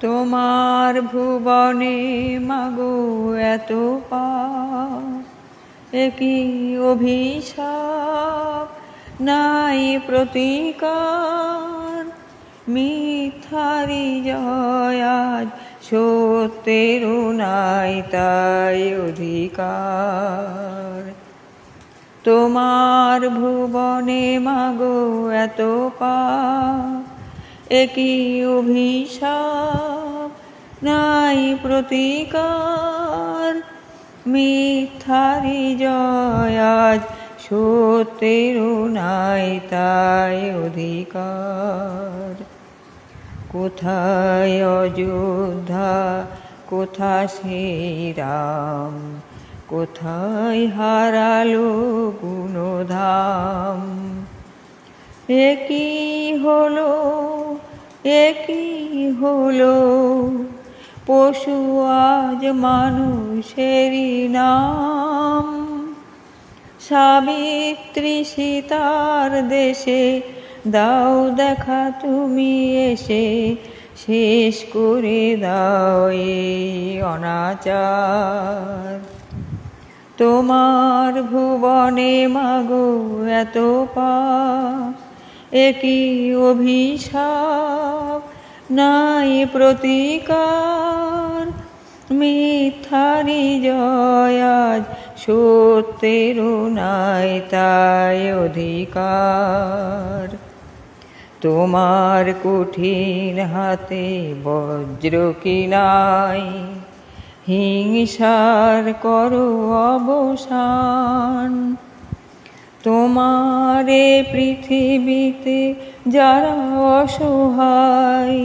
তোমার ভুবনে মাগো এত পাপ, একই অভিশাপ নাই প্রতিকার। মিথ্যারি জয় আজ, সত্যেরও নাই তাই অধিকার। তোমার ভুবনে মাগো এত পাপ, একই অভিশাপ নাই প্রতিকার। মিথ্যারি জয় আজ, সত্যেরও নাই তাই অধিকার। কোথায় অযোধ্যা, কোথা সেই রাম, কোথায় হারালো গুণধাম। একই হলো, একই হলো, পশু আজ মানুষেরই নাম। সাবিত্রী সীতার দেশে দাও দেখা তুমি এসে, শেষ করে দাও এই অনাচার। তোমার ভুবনে মাগো এত পাপ, একই অভিশাপ নাই প্রতিকার। মিথ্যারি জয় আজ, সত্যেরও নাই তাই অধিকার। তোমার কঠিন হাতে বজ্র কি নাই, হিংসার করো অবসান। তোমারে পৃথিবীতে যারা অসহায়,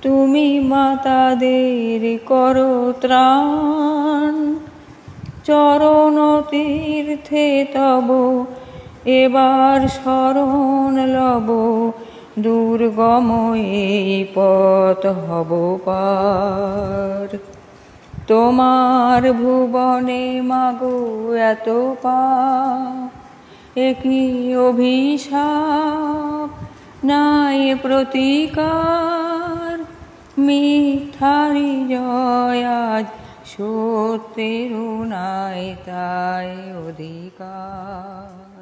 তুমি মাতাদের করো ত্রাণ। চরণ তীর্থে তব এবার শরণ লব, দুর্গম এই পথ হব পার। তোমার ভুবনে মাগো এত পাপ, একই অভিশাপ নাই প্রতিকার। মিথ্যারি জয় আজ, সত্যেরও নাই তাই অধিকার।